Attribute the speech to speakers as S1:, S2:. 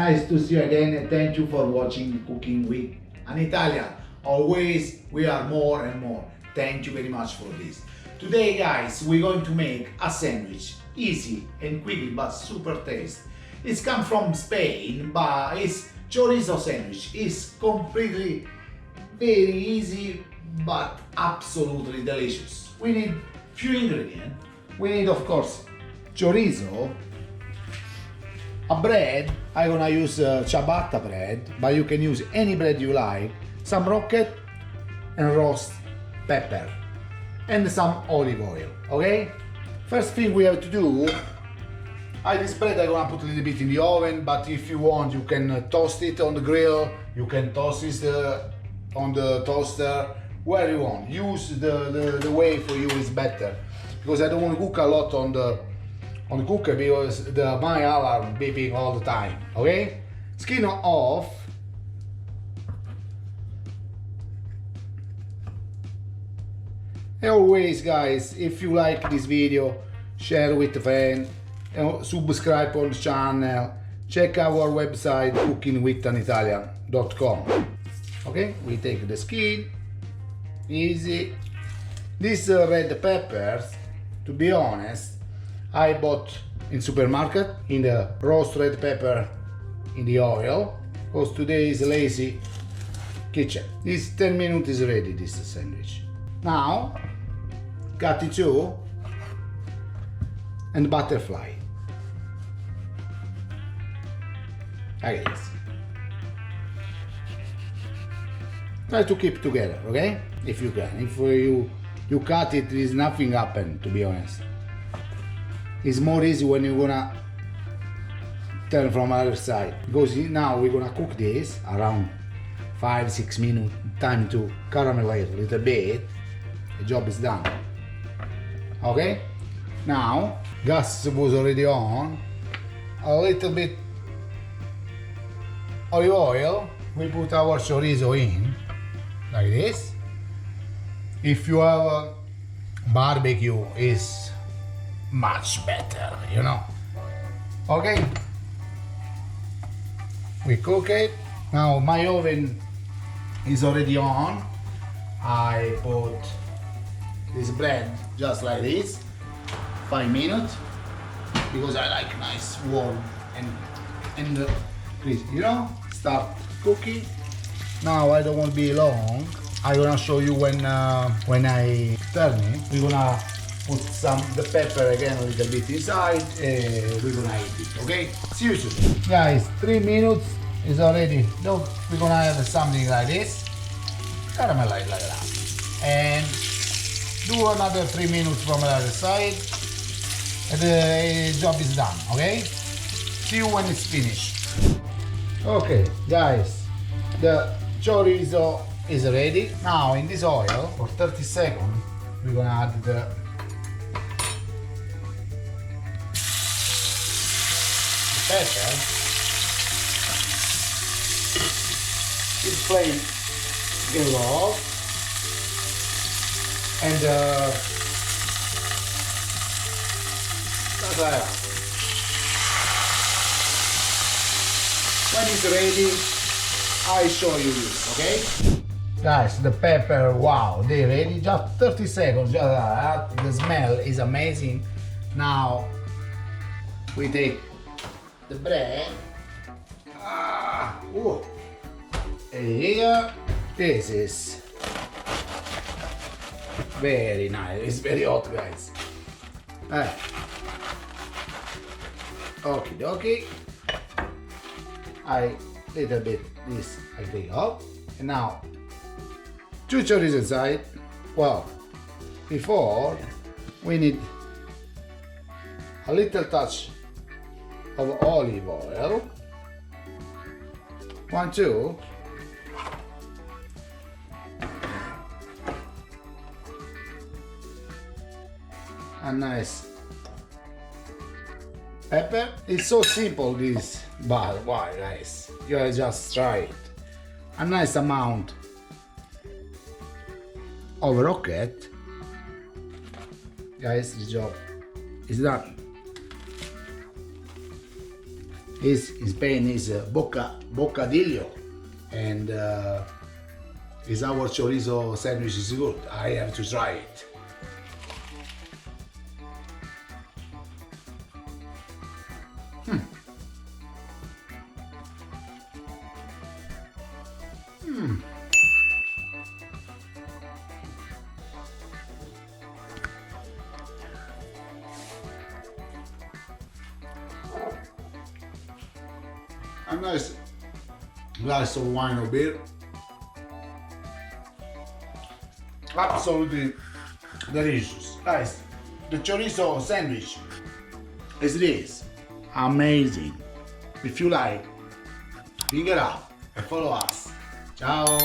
S1: nice to see you again, and thank you for watching Cooking with an Italian. Always, we are more and more. Thank you very much for this. Today, guys, we're going to make a sandwich. Easy and quickly, but super tasty. It's come from Spain, but it's chorizo sandwich. It's completely very easy, but absolutely delicious. We need few ingredients. We need, of course, chorizo, a bread. I'm gonna use ciabatta bread, but you can use any bread you like, some rocket and roast pepper, and some olive oil, okay? First thing we have to do, this bread I'm gonna put a little bit in the oven, but if you want, you can toast it on the grill, you can toast it on the toaster, where you want. Use the way for you is better, because I don't want to cook a lot on the cooker, because my alarm beeping all the time, okay? Skin off. And always, guys, if you like this video, share with a friend, and subscribe on the channel. Check our website cookingwithanitalian.com. Okay, we take the skin, easy. These red peppers, to be honest, I bought in supermarket in the roast red pepper in the oil, because today is lazy kitchen. This 10 minutes is ready, this sandwich. Now, cut it two and butterfly. Like this. Try to keep together, okay? If you can. If you cut it, there is nothing happen, to be honest. It's more easy when you're gonna turn from other side, because now we're gonna cook this around 5-6 minutes. Time to caramelize a little bit. The job is done. Okay? Now, gas was already on. A little bit olive oil. We put our chorizo in, like this. If you have a barbecue, is much better, you know. Okay? We cook it. Now my oven is already on. I put this bread just like this, 5 minutes, because I like nice warm and crispy, you know. Start cooking. Now I don't want to be long. I'm gonna show you when I turn it. We're gonna put the pepper again a little bit inside, and we're gonna eat it, okay? See you soon. Guys, 3 minutes is already done. We're gonna have something like this, caramelize like that, and do another 3 minutes from the other side, and the job is done, okay? See you when it's finished. Okay, guys, the chorizo is ready. Now in this oil, for 30 seconds, we're gonna add the pepper. This flame get low, and when it's ready, I show you this, okay? Guys, the pepper, wow, they're ready. Just 30 seconds, just that. The smell is amazing. Now we take the bread. And here, this is very nice. It's very hot, guys. Okie dokie. Little bit this I take off, and now 2 chorizo inside. Well, before we need a little touch of olive oil. 1, 2. A nice pepper. It's so simple, this, but why, guys? You gotta just try it. A nice amount of rocket. Guys, the job is done. is in Spain is bocadillo, and is our chorizo sandwich is good. I have to try it. A nice glass of wine or beer. Absolutely delicious. Guys, the chorizo sandwich is this. Amazing. If you like, pick it up and follow us. Ciao.